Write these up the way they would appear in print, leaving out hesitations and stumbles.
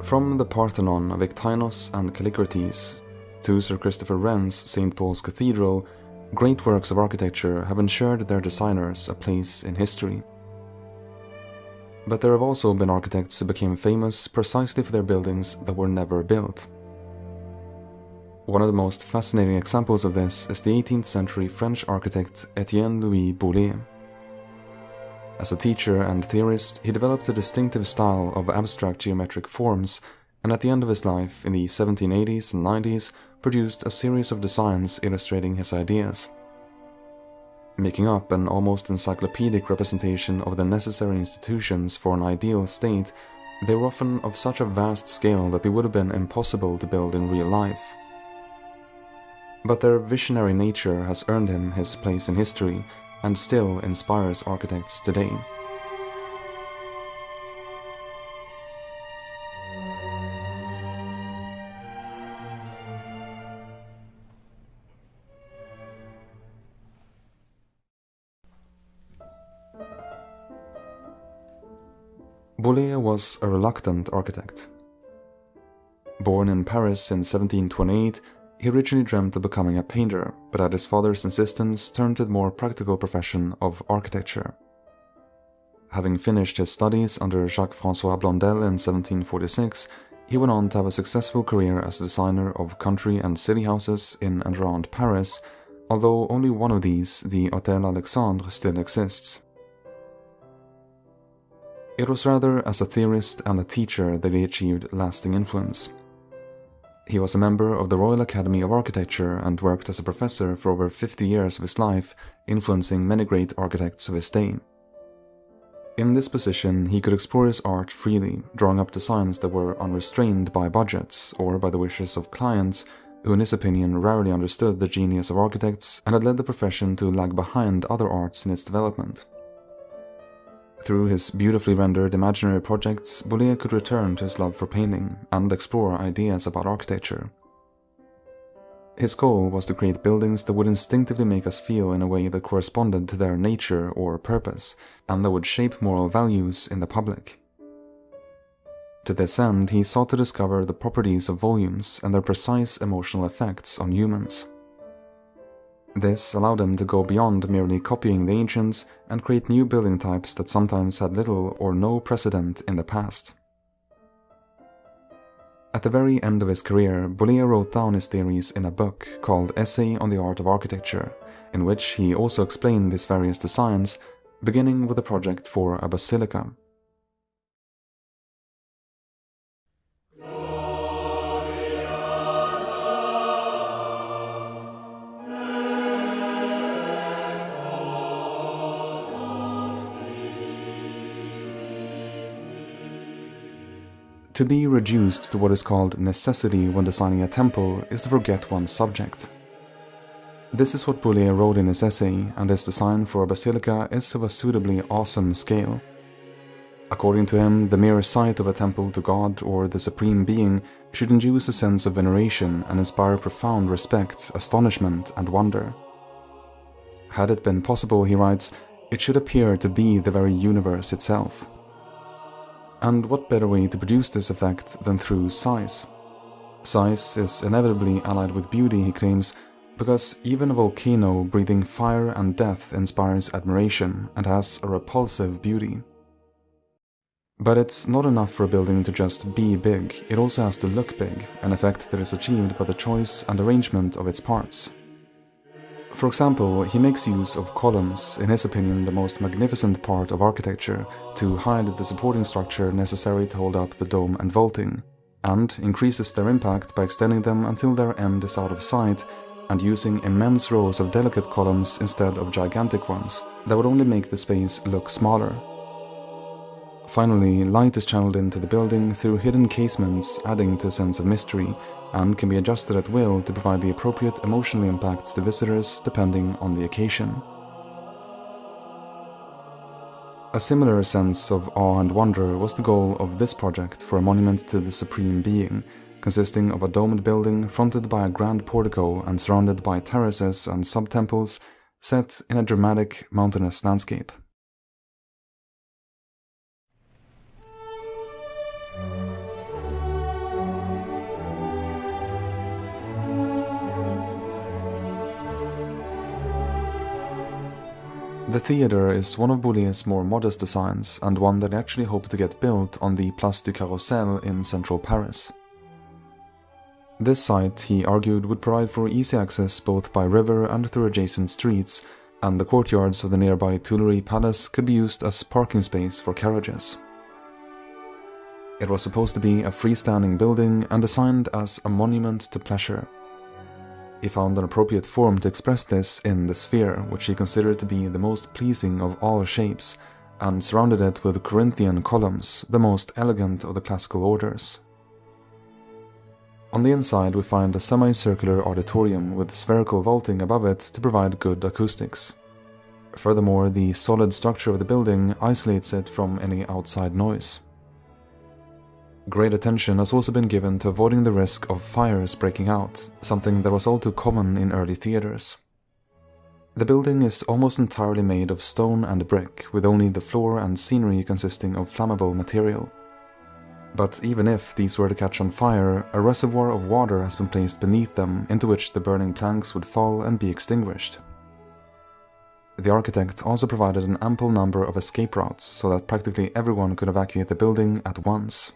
From the Parthenon of Iktinos and Callicrates to Sir Christopher Wren's St. Paul's Cathedral, great works of architecture have ensured their designers a place in history. But there have also been architects who became famous precisely for their buildings that were never built. One of the most fascinating examples of this is the 18th century French architect Étienne-Louis Boullée. As a teacher and theorist, he developed a distinctive style of abstract geometric forms, and at the end of his life, in the 1780s and 90s, produced a series of designs illustrating his ideas. Making up an almost encyclopedic representation of the necessary institutions for an ideal state, they were often of such a vast scale that they would have been impossible to build in real life. But their visionary nature has earned him his place in history, and still inspires architects today. Boullée was a reluctant architect. Born in Paris in 1728, he originally dreamt of becoming a painter, but at his father's insistence turned to the more practical profession of architecture. Having finished his studies under Jacques-François Blondel in 1746, he went on to have a successful career as a designer of country and city houses in and around Paris, although only one of these, the Hôtel Alexandre, still exists. It was rather as a theorist and a teacher that he achieved lasting influence. He was a member of the Royal Academy of Architecture and worked as a professor for over 50 years of his life, influencing many great architects of his day. In this position, he could explore his art freely, drawing up designs that were unrestrained by budgets or by the wishes of clients, who in his opinion rarely understood the genius of architects and had led the profession to lag behind other arts in its development. Through his beautifully rendered imaginary projects, Boullée could return to his love for painting and explore ideas about architecture. His goal was to create buildings that would instinctively make us feel in a way that corresponded to their nature or purpose, and that would shape moral values in the public. To this end, he sought to discover the properties of volumes and their precise emotional effects on humans. This allowed him to go beyond merely copying the ancients and create new building types that sometimes had little or no precedent in the past. At the very end of his career, Boullée wrote down his theories in a book called Essay on the Art of Architecture, in which he also explained his various designs, beginning with a project for a basilica. To be reduced to what is called necessity when designing a temple is to forget one's subject. This is what Boullée wrote in his essay, and his design for a basilica is of a suitably awesome scale. According to him, the mere sight of a temple to God or the Supreme Being should induce a sense of veneration and inspire profound respect, astonishment, and wonder. Had it been possible, he writes, it should appear to be the very universe itself. And what better way to produce this effect than through size? Size is inevitably allied with beauty, he claims, because even a volcano breathing fire and death inspires admiration and has a repulsive beauty. But it's not enough for a building to just be big, it also has to look big, an effect that is achieved by the choice and arrangement of its parts. For example, he makes use of columns, in his opinion the most magnificent part of architecture, to hide the supporting structure necessary to hold up the dome and vaulting, and increases their impact by extending them until their end is out of sight, and using immense rows of delicate columns instead of gigantic ones that would only make the space look smaller. Finally, light is channeled into the building through hidden casements, adding to a sense of mystery, and can be adjusted at will to provide the appropriate emotional impacts to visitors depending on the occasion. A similar sense of awe and wonder was the goal of this project for a monument to the Supreme Being, consisting of a domed building fronted by a grand portico and surrounded by terraces and sub-temples set in a dramatic mountainous landscape. The theatre is one of Boulée's more modest designs and one that he actually hoped to get built on the Place du Carrousel in central Paris. This site, he argued, would provide for easy access both by river and through adjacent streets, and the courtyards of the nearby Tuileries Palace could be used as parking space for carriages. It was supposed to be a freestanding building and designed as a monument to pleasure. He found an appropriate form to express this in the sphere, which he considered to be the most pleasing of all shapes, and surrounded it with Corinthian columns, the most elegant of the classical orders. On the inside we find a semicircular auditorium with spherical vaulting above it to provide good acoustics. Furthermore, the solid structure of the building isolates it from any outside noise. Great attention has also been given to avoiding the risk of fires breaking out, something that was all too common in early theatres. The building is almost entirely made of stone and brick, with only the floor and scenery consisting of flammable material. But even if these were to catch on fire, a reservoir of water has been placed beneath them into which the burning planks would fall and be extinguished. The architect also provided an ample number of escape routes so that practically everyone could evacuate the building at once.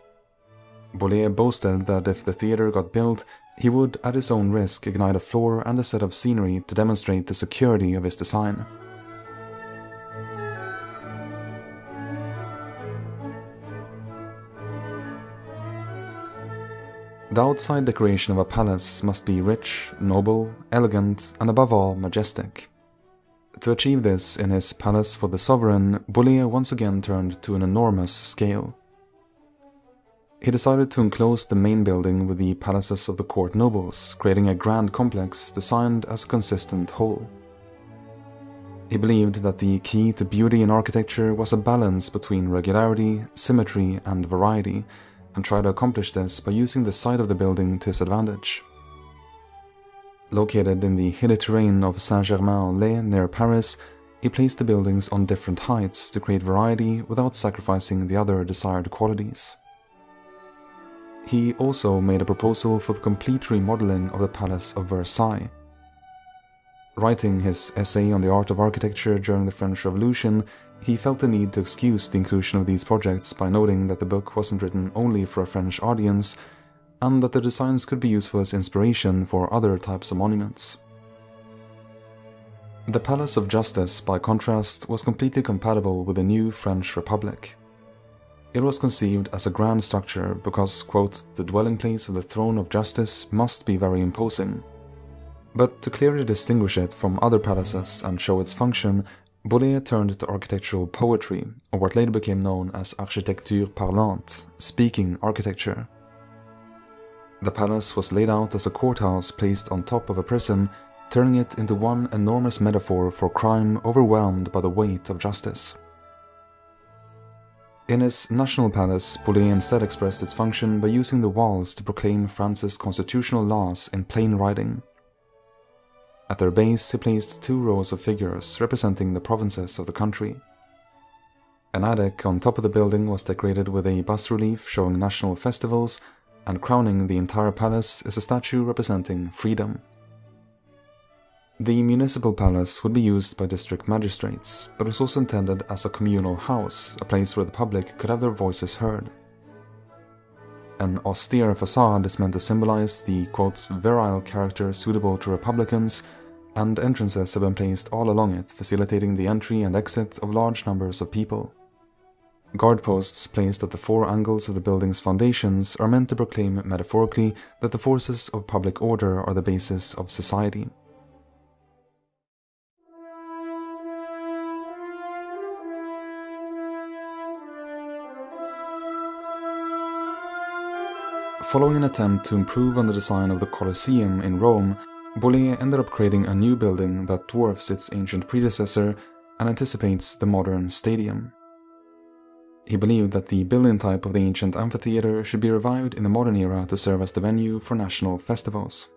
Boullée boasted that if the theatre got built, he would, at his own risk, ignite a floor and a set of scenery to demonstrate the security of his design. The outside decoration of a palace must be rich, noble, elegant, and above all, majestic. To achieve this in his Palace for the Sovereign, Boullée once again turned to an enormous scale. He decided to enclose the main building with the palaces of the court nobles, creating a grand complex designed as a consistent whole. He believed that the key to beauty in architecture was a balance between regularity, symmetry, and variety, and tried to accomplish this by using the site of the building to his advantage. Located in the hilly terrain of Saint-Germain-en-Laye near Paris, he placed the buildings on different heights to create variety without sacrificing the other desired qualities. He also made a proposal for the complete remodeling of the Palace of Versailles. Writing his essay on the art of architecture during the French Revolution, he felt the need to excuse the inclusion of these projects by noting that the book wasn't written only for a French audience, and that the designs could be useful as inspiration for other types of monuments. The Palace of Justice, by contrast, was completely compatible with the new French Republic. It was conceived as a grand structure because, quote, the dwelling place of the throne of justice must be very imposing. But to clearly distinguish it from other palaces and show its function, Boullée turned to architectural poetry, or what later became known as architecture parlante, speaking architecture. The palace was laid out as a courthouse placed on top of a prison, turning it into one enormous metaphor for crime overwhelmed by the weight of justice. In his national palace, Boullée instead expressed its function by using the walls to proclaim France's constitutional laws in plain writing. At their base, he placed 2 rows of figures representing the provinces of the country. An attic on top of the building was decorated with a bas-relief showing national festivals, and crowning the entire palace is a statue representing freedom. The municipal palace would be used by district magistrates, but was also intended as a communal house, a place where the public could have their voices heard. An austere facade is meant to symbolize the, quote, virile character suitable to republicans, and entrances have been placed all along it, facilitating the entry and exit of large numbers of people. Guard posts placed at the 4 angles of the building's foundations are meant to proclaim metaphorically that the forces of public order are the basis of society. Following an attempt to improve on the design of the Colosseum in Rome, Boullée ended up creating a new building that dwarfs its ancient predecessor and anticipates the modern stadium. He believed that the building type of the ancient amphitheater should be revived in the modern era to serve as the venue for national festivals.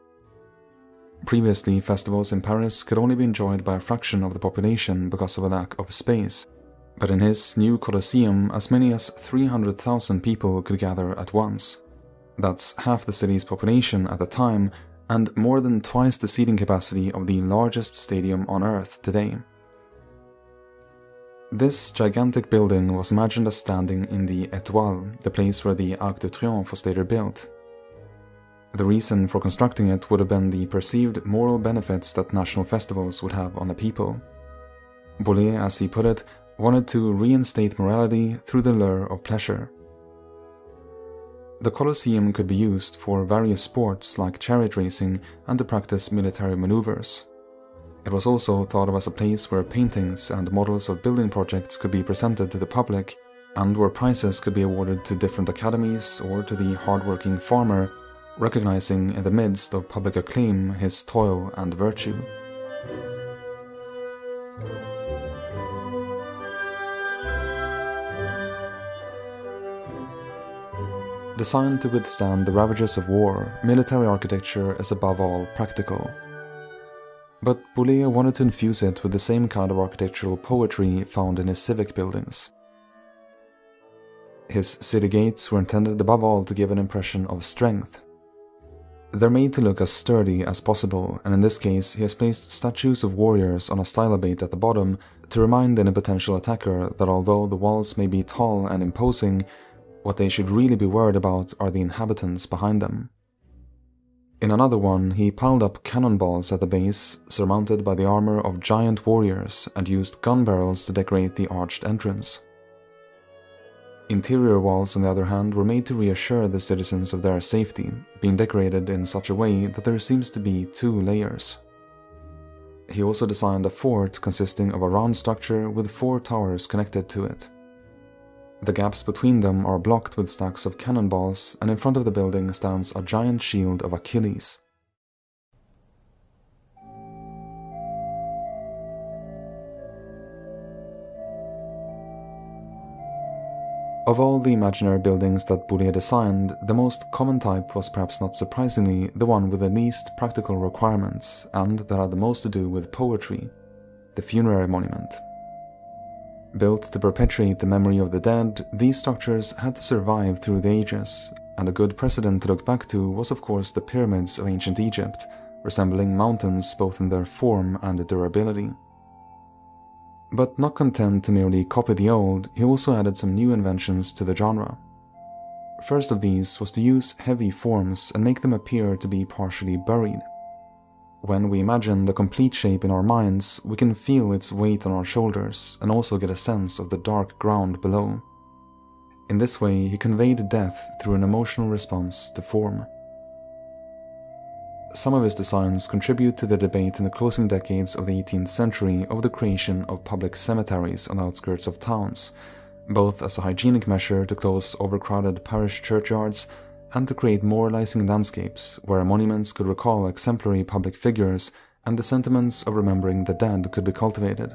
Previously, festivals in Paris could only be enjoyed by a fraction of the population because of a lack of space, but in his new Colosseum, as many as 300,000 people could gather at once. That's half the city's population at the time, and more than twice the seating capacity of the largest stadium on Earth today. This gigantic building was imagined as standing in the Étoile, the place where the Arc de Triomphe was later built. The reason for constructing it would have been the perceived moral benefits that national festivals would have on the people. Boullée, as he put it, wanted to reinstate morality through the lure of pleasure. The Colosseum could be used for various sports like chariot racing and to practice military maneuvers. It was also thought of as a place where paintings and models of building projects could be presented to the public, and where prizes could be awarded to different academies or to the hard-working farmer, recognizing in the midst of public acclaim his toil and virtue. Designed to withstand the ravages of war, military architecture is above all practical. But Boullée wanted to infuse it with the same kind of architectural poetry found in his civic buildings. His city gates were intended above all to give an impression of strength. They're made to look as sturdy as possible, and in this case he has placed statues of warriors on a stylobate at the bottom to remind any potential attacker that although the walls may be tall and imposing, what they should really be worried about are the inhabitants behind them. In another one, he piled up cannonballs at the base, surmounted by the armor of giant warriors, and used gun barrels to decorate the arched entrance. Interior walls, on the other hand, were made to reassure the citizens of their safety, being decorated in such a way that there seems to be 2 layers. He also designed a fort consisting of a round structure with 4 towers connected to it. The gaps between them are blocked with stacks of cannonballs, and in front of the building stands a giant shield of Achilles. Of all the imaginary buildings that Boullée designed, the most common type was perhaps not surprisingly the one with the least practical requirements, and that had the most to do with poetry: the funerary monument. Built to perpetuate the memory of the dead, these structures had to survive through the ages, and a good precedent to look back to was of course the pyramids of ancient Egypt, resembling mountains both in their form and durability. But not content to merely copy the old, he also added some new inventions to the genre. First of these was to use heavy forms and make them appear to be partially buried. When we imagine the complete shape in our minds, we can feel its weight on our shoulders and also get a sense of the dark ground below. In this way, he conveyed death through an emotional response to form. Some of his designs contribute to the debate in the closing decades of the 18th century over the creation of public cemeteries on the outskirts of towns, both as a hygienic measure to close overcrowded parish churchyards and to create moralizing landscapes where monuments could recall exemplary public figures and the sentiments of remembering the dead could be cultivated.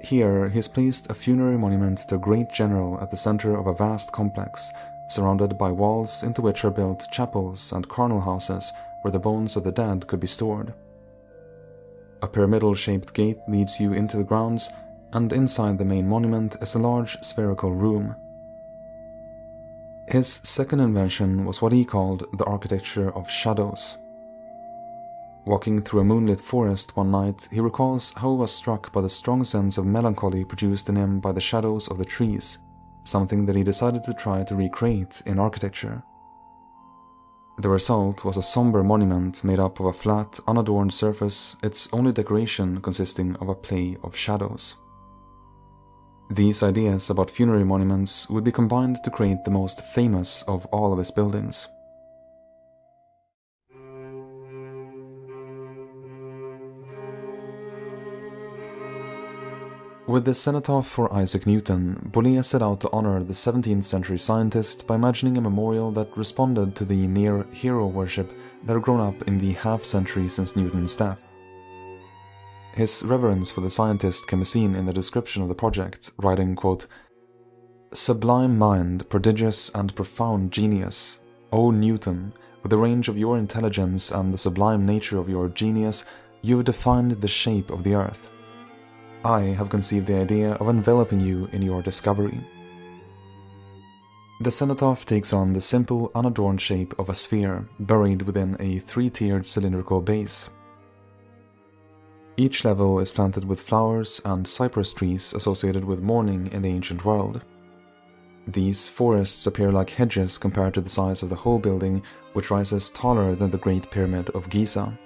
Here, he has placed a funerary monument to a great general at the center of a vast complex, surrounded by walls into which are built chapels and carnal houses where the bones of the dead could be stored. A pyramidal-shaped gate leads you into the grounds, and inside the main monument is a large spherical room. His second invention was what he called the architecture of shadows. Walking through a moonlit forest one night, he recalls how he was struck by the strong sense of melancholy produced in him by the shadows of the trees, something that he decided to try to recreate in architecture. The result was a somber monument made up of a flat, unadorned surface, its only decoration consisting of a play of shadows. These ideas about funerary monuments would be combined to create the most famous of all of his buildings. With the cenotaph for Isaac Newton, Boullée set out to honor the 17th century scientist by imagining a memorial that responded to the near hero worship that had grown up in the half-century since Newton's death. His reverence for the scientist can be seen in the description of the project, writing, quote, "Sublime mind, prodigious and profound genius, O Newton, with the range of your intelligence and the sublime nature of your genius, you have defined the shape of the earth. I have conceived the idea of enveloping you in your discovery." The cenotaph takes on the simple, unadorned shape of a sphere, buried within a 3-tiered cylindrical base. Each level is planted with flowers and cypress trees associated with mourning in the ancient world. These forests appear like hedges compared to the size of the whole building, which rises taller than the Great Pyramid of Giza.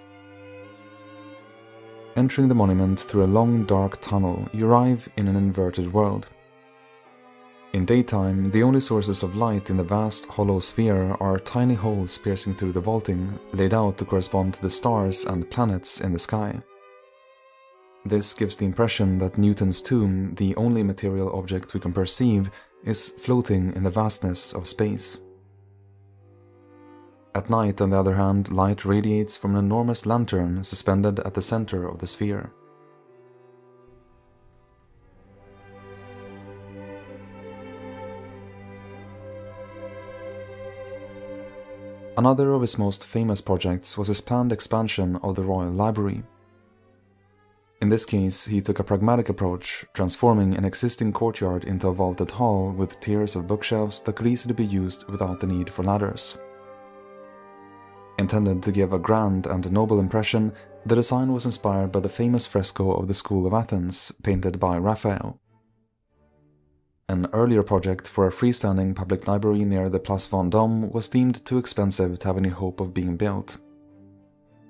Entering the monument through a long dark tunnel, you arrive in an inverted world. In daytime, the only sources of light in the vast hollow sphere are tiny holes piercing through the vaulting, laid out to correspond to the stars and planets in the sky. This gives the impression that Newton's tomb, the only material object we can perceive, is floating in the vastness of space. At night, on the other hand, light radiates from an enormous lantern suspended at the center of the sphere. Another of his most famous projects was his planned expansion of the Royal Library. In this case, he took a pragmatic approach, transforming an existing courtyard into a vaulted hall with tiers of bookshelves that could easily be used without the need for ladders. Intended to give a grand and noble impression, the design was inspired by the famous fresco of the School of Athens, painted by Raphael. An earlier project for a freestanding public library near the Place Vendôme was deemed too expensive to have any hope of being built.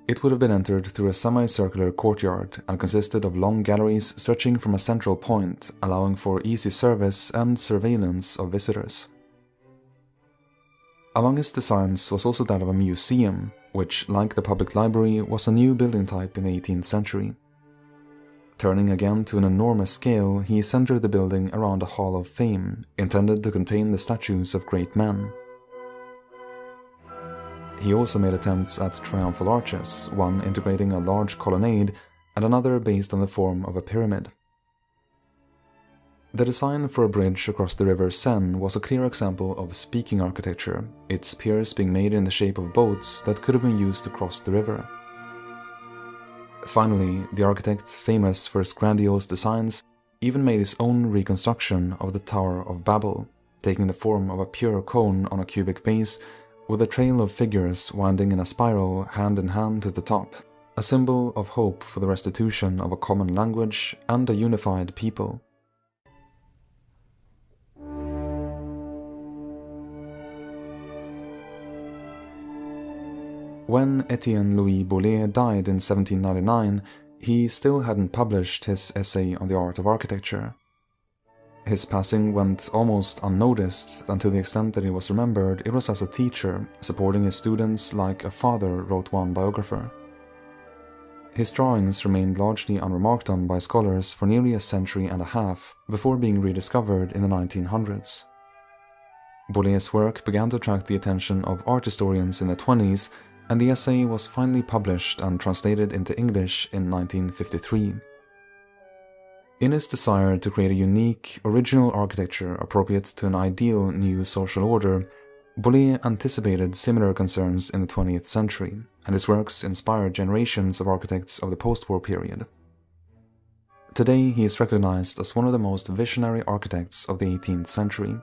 It would have been entered through a semicircular courtyard and consisted of long galleries stretching from a central point, allowing for easy service and surveillance of visitors. Among his designs was also that of a museum, which, like the public library, was a new building type in the 18th century. Turning again to an enormous scale, he centered the building around a Hall of Fame, intended to contain the statues of great men. He also made attempts at triumphal arches, one integrating a large colonnade and another based on the form of a pyramid. The design for a bridge across the river Seine was a clear example of speaking architecture, its piers being made in the shape of boats that could have been used to cross the river. Finally, the architect, famous for his grandiose designs, even made his own reconstruction of the Tower of Babel, taking the form of a pure cone on a cubic base with a trail of figures winding in a spiral hand in hand to the top, a symbol of hope for the restitution of a common language and a unified people. When Étienne-Louis Boullée died in 1799, he still hadn't published his essay on the art of architecture. His passing went almost unnoticed, and to the extent that he was remembered, it was as a teacher, supporting his students like a father, wrote one biographer. His drawings remained largely unremarked on by scholars for nearly a century and a half, before being rediscovered in the 1900s. Boullée's work began to attract the attention of art historians in the 20s, and the essay was finally published and translated into English in 1953. In his desire to create a unique, original architecture appropriate to an ideal new social order, Boullée anticipated similar concerns in the 20th century, and his works inspired generations of architects of the post-war period. Today, he is recognized as one of the most visionary architects of the 18th century.